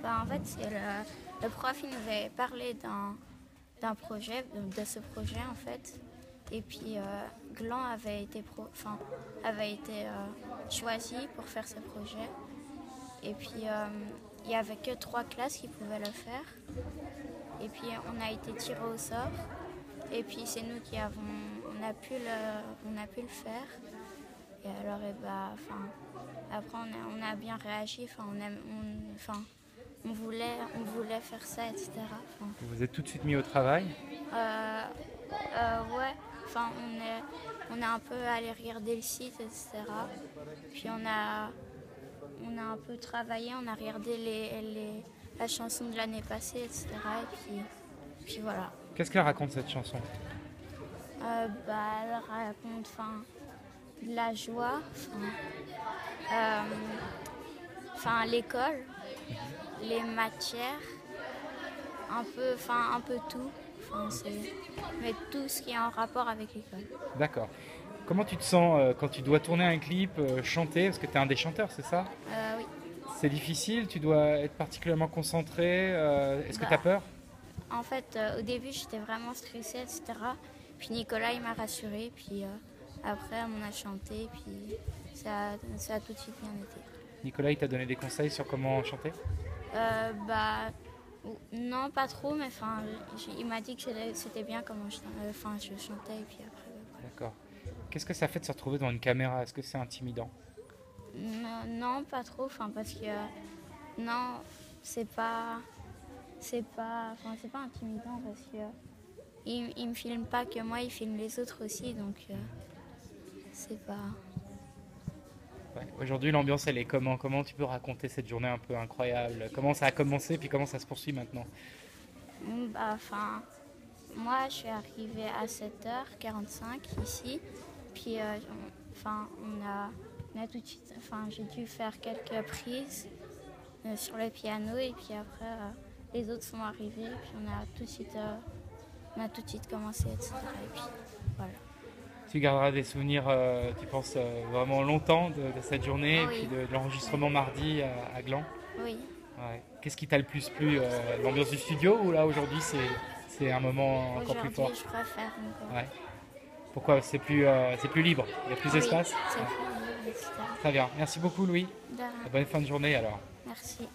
En fait, c'est le prof, il nous avait parlé d'un projet, de ce projet en fait. Et puis Gland avait été choisi pour faire ce projet. Et puis il n'y avait que 3 classes qui pouvaient le faire. Et puis on a été tirés au sort. Et puis c'est nous on a pu le faire. Et alors, après on a bien réagi. On voulait faire ça, etc. Vous vous êtes tout de suite mis au travail? Ouais. On a un peu allé regarder le site, etc. Puis on a un peu travaillé, on a regardé la chanson de l'année passée, etc. Puis voilà. Qu'est-ce qu'elle raconte cette chanson? Elle raconte de la joie, l'école, les matières, un peu tout. Mais tout ce qui est en rapport avec l'école. D'accord. Comment tu te sens quand tu dois tourner un clip, chanter? Parce que tu es un des chanteurs, c'est ça? Oui. C'est difficile, tu dois être particulièrement concentré. Est-ce que tu as peur? En fait, au début, j'étais vraiment stressée, etc. Puis Nicolas, il m'a rassurée. Puis après, on a chanté. Puis ça a tout de suite bien été. Nicolas, il t'a donné des conseils sur comment chanter? Non, pas trop, mais il m'a dit que c'était bien comment je chantais. Et puis après, D'accord. Qu'est-ce que ça fait de se retrouver devant une caméra? Est-ce que c'est intimidant? Non, pas trop, parce que non, c'est pas intimidant parce que il me filme pas que moi, il filme les autres aussi, donc c'est pas. Ouais. Aujourd'hui, l'ambiance, elle est comment? Comment tu peux raconter cette journée un peu incroyable? Comment ça a commencé, puis comment ça se poursuit maintenant? Moi, je suis arrivée à 7h45 ici, puis on a tout de suite, j'ai dû faire quelques prises sur le piano, et puis après, les autres sont arrivés, et puis on a tout de suite commencé, etc. Et puis voilà. Tu garderas des souvenirs, tu penses, vraiment longtemps de cette journée et Oui. puis de l'enregistrement mardi à Gland? Oui. Ouais. Qu'est-ce qui t'a le plus plu? L'ambiance du studio ou là aujourd'hui c'est un moment encore plus fort? Aujourd'hui, je préfère encore. Ouais. Pourquoi? C'est plus libre, il y a plus Oui, d'espace? c'est Ouais. plus libre, etc. Très bien. Merci beaucoup Louis. De rien. Bonne fin de journée alors. Merci.